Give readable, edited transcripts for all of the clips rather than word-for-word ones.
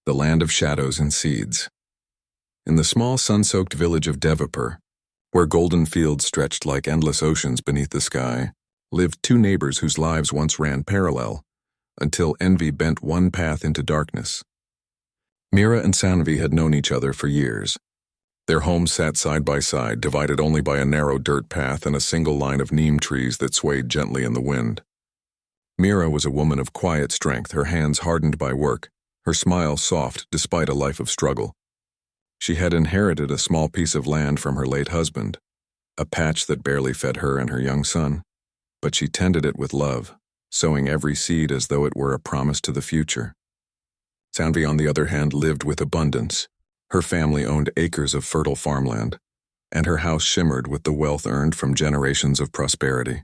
the land of shadows and seeds. In the small sun-soaked village of Devapur, where golden fields stretched like endless oceans beneath the sky, lived two neighbors whose lives once ran parallel, until envy bent one path into darkness. Mira and Sanvi had known each other for years. Their homes sat side by side, divided only by a narrow dirt path and a single line of neem trees that swayed gently in the wind. Mira was a woman of quiet strength, her hands hardened by work, her smile soft despite a life of struggle. She had inherited a small piece of land from her late husband, a patch that barely fed her and her young son, but she tended it with love, sowing every seed as though it were a promise to the future. Sanvi, on the other hand, lived with abundance. Her family owned acres of fertile farmland, and her house shimmered with the wealth earned from generations of prosperity.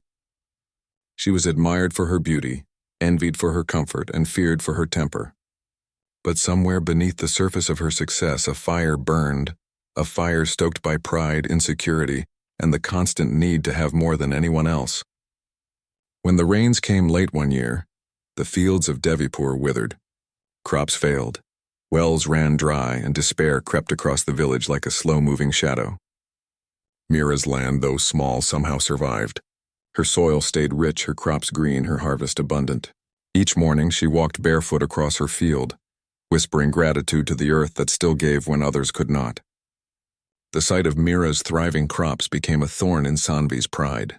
She was admired for her beauty, envied for her comfort, and feared for her temper. But somewhere beneath the surface of her success, a fire burned, a fire stoked by pride, insecurity, and the constant need to have more than anyone else. When the rains came late one year, the fields of Devapur withered. Crops failed, wells ran dry, and despair crept across the village like a slow-moving shadow. Mira's land, though small, somehow survived. Her soil stayed rich, her crops green, her harvest abundant. Each morning she walked barefoot across her field, whispering gratitude to the earth that still gave when others could not. The sight of Mira's thriving crops became a thorn in Sanvi's pride.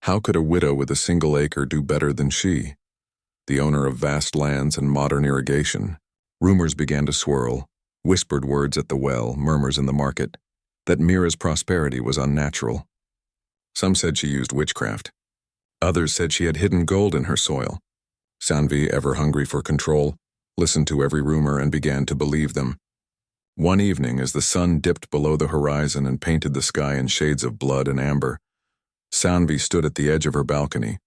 How could a widow with a single acre do better than she? The owner of vast lands and modern irrigation. Rumors began to swirl, whispered words at the well, murmurs in the market, that Mira's prosperity was unnatural. Some said she used witchcraft. Others said she had hidden gold in her soil. Sanvi, ever hungry for control, listened to every rumor and began to believe them. One evening, as the sun dipped below the horizon and painted the sky in shades of blood and amber, Sanvi stood at the edge of her balcony,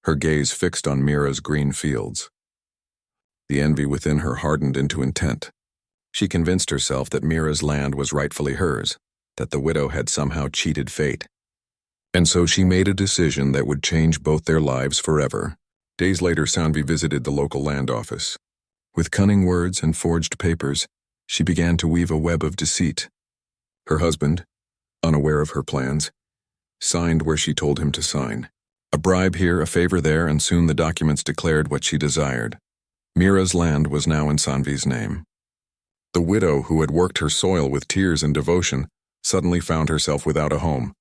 her gaze fixed on Mira's green fields. The envy within her hardened into intent. She convinced herself that Mira's land was rightfully hers, that the widow had somehow cheated fate. And so she made a decision that would change both their lives forever. Days later, Sanvi visited the local land office. With cunning words and forged papers, she began to weave a web of deceit. Her husband, unaware of her plans, signed where she told him to sign. A bribe here, a favor there, and soon the documents declared what she desired. Mira's land was now in Sanvi's name. The widow, who had worked her soil with tears and devotion, suddenly found herself without a home.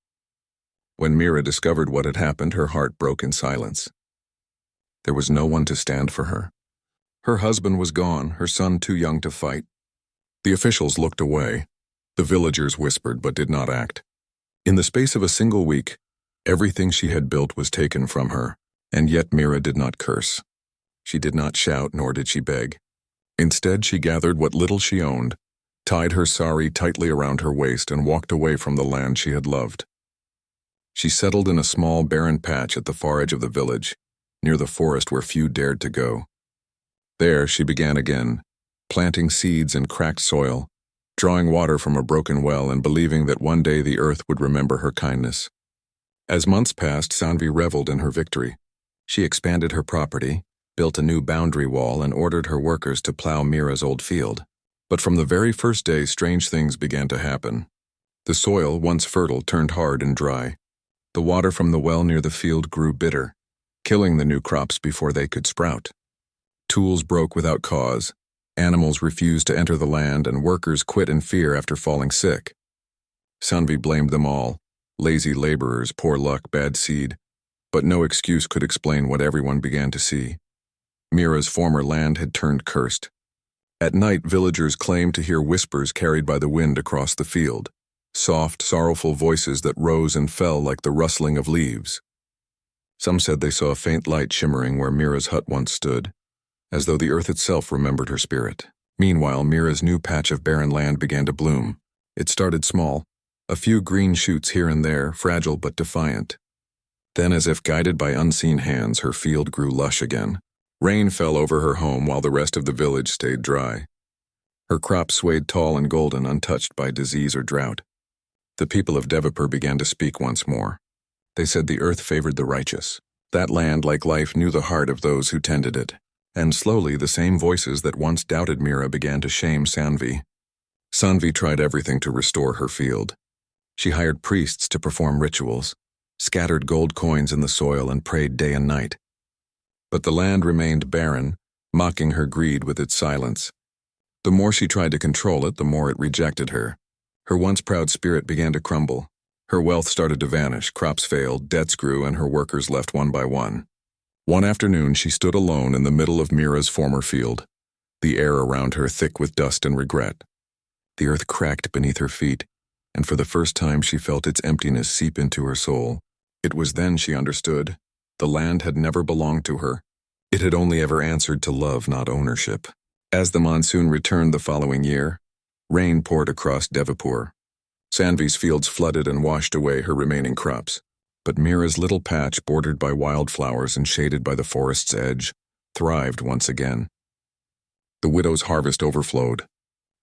When Mira discovered what had happened, her heart broke in silence. There was no one to stand for her. Her husband was gone, her son too young to fight. The officials looked away. The villagers whispered but did not act. In the space of a single week, everything she had built was taken from her, and yet Mira did not curse. She did not shout, nor did she beg. Instead, she gathered what little she owned, tied her sari tightly around her waist, and walked away from the land she had loved. She settled in a small, barren patch at the far edge of the village, near the forest where few dared to go. There she began again, planting seeds in cracked soil, drawing water from a broken well, and believing that one day the earth would remember her kindness. As months passed, Sanvi reveled in her victory. She expanded her property, built a new boundary wall, and ordered her workers to plow Mira's old field. But from the very first day, strange things began to happen. The soil, once fertile, turned hard and dry. The water from the well near the field grew bitter, killing the new crops before they could sprout. Tools broke without cause, animals refused to enter the land, and workers quit in fear after falling sick. Sanvi blamed them all. Lazy laborers, poor luck, bad seed. But no excuse could explain what everyone began to see. Mira's former land had turned cursed. At night, villagers claimed to hear whispers carried by the wind across the field, soft, sorrowful voices that rose and fell like the rustling of leaves. Some said they saw a faint light shimmering where Mira's hut once stood, as though the earth itself remembered her spirit. Meanwhile, Mira's new patch of barren land began to bloom. It started small, a few green shoots here and there, fragile but defiant. Then, as if guided by unseen hands, her field grew lush again. Rain fell over her home while the rest of the village stayed dry. Her crops swayed tall and golden, untouched by disease or drought. The people of Devapur began to speak once more. They said the earth favored the righteous. That land, like life, knew the heart of those who tended it. And slowly the same voices that once doubted Mira began to shame Sanvi. Sanvi tried everything to restore her field. She hired priests to perform rituals, scattered gold coins in the soil and prayed day and night. But the land remained barren, mocking her greed with its silence. The more she tried to control it, the more it rejected her. Her once proud spirit began to crumble. Her wealth started to vanish, crops failed, debts grew, and her workers left one by one. One afternoon she stood alone in the middle of Mira's former field, the air around her thick with dust and regret. The earth cracked beneath her feet, and for the first time she felt its emptiness seep into her soul. It was then she understood. The land had never belonged to her. It had only ever answered to love, not ownership. As the monsoon returned the following year, rain poured across Devapur. Sanvi's fields flooded and washed away her remaining crops. But Mira's little patch, bordered by wildflowers and shaded by the forest's edge, thrived once again. The widow's harvest overflowed.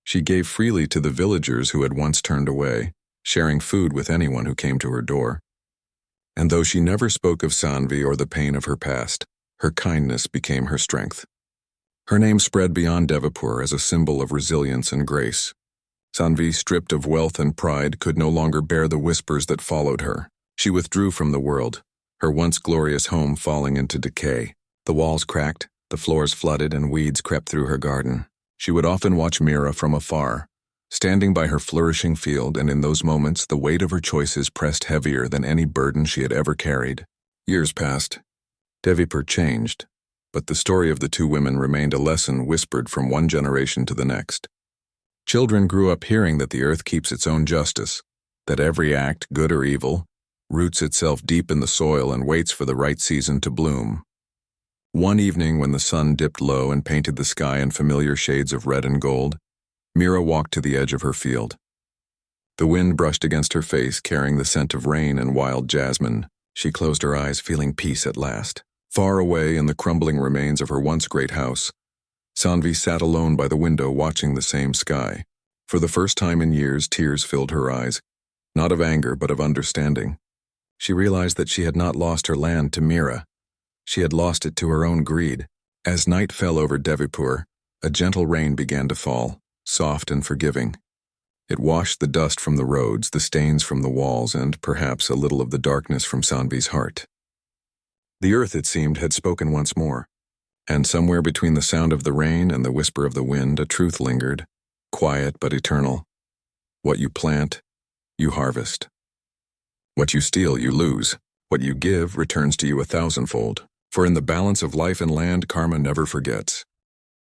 She gave freely to the villagers who had once turned away, sharing food with anyone who came to her door. And though she never spoke of Sanvi or the pain of her past, her kindness became her strength. Her name spread beyond Devapur as a symbol of resilience and grace. Sanvi, stripped of wealth and pride, could no longer bear the whispers that followed her. She withdrew from the world, her once glorious home falling into decay. The walls cracked, the floors flooded, and weeds crept through her garden. She would often watch Mira from afar, standing by her flourishing field, and in those moments the weight of her choices pressed heavier than any burden she had ever carried. Years passed. Devapur changed, but the story of the two women remained a lesson whispered from one generation to the next. Children grew up hearing that the earth keeps its own justice, that every act, good or evil, roots itself deep in the soil and waits for the right season to bloom. One evening, when the sun dipped low and painted the sky in familiar shades of red and gold, Mira walked to the edge of her field. The wind brushed against her face, carrying the scent of rain and wild jasmine. She closed her eyes, feeling peace at last. Far away in the crumbling remains of her once great house, Sanvi sat alone by the window watching the same sky. For the first time in years, tears filled her eyes, not of anger but of understanding. She realized that she had not lost her land to Mira. She had lost it to her own greed. As night fell over Devapur, a gentle rain began to fall, soft and forgiving. It washed the dust from the roads, the stains from the walls, and perhaps a little of the darkness from Sanvi's heart. The earth, it seemed, had spoken once more, and somewhere between the sound of the rain and the whisper of the wind, a truth lingered, quiet but eternal. What you plant, you harvest. What you steal, you lose. What you give returns to you 1,000-fold. For in the balance of life and land, karma never forgets.